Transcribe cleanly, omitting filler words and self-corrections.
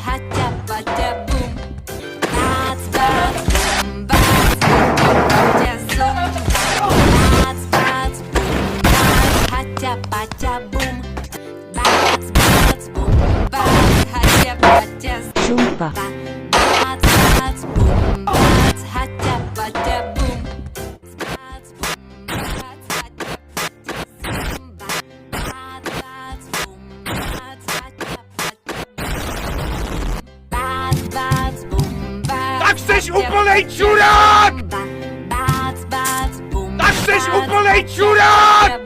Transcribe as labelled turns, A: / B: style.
A: hacia, pacia, bum. Bac, bac, bum, bac, hacia, zum. Bac, bac, bum, bac, hacia, pacia, bum. Bac, bac, bum, bac, hacia, pacia, zum.
B: Zumba.
A: Bac, bac, bum, bac, hacia, pacia, bum. Bac, bum, bac, hacia, pacia, zumba. Bac, bac, bum, bac, hacia, pacia, bum. Bac, bac, bum, bac,
C: Tak chcesz
A: hacia,
C: upolej
A: pacia,
C: ciurak!
A: zumba. Bac, bac, bum,
C: Tak chcesz
A: bac,
C: upolej
A: hacia,
C: ciurak!
A: pacia,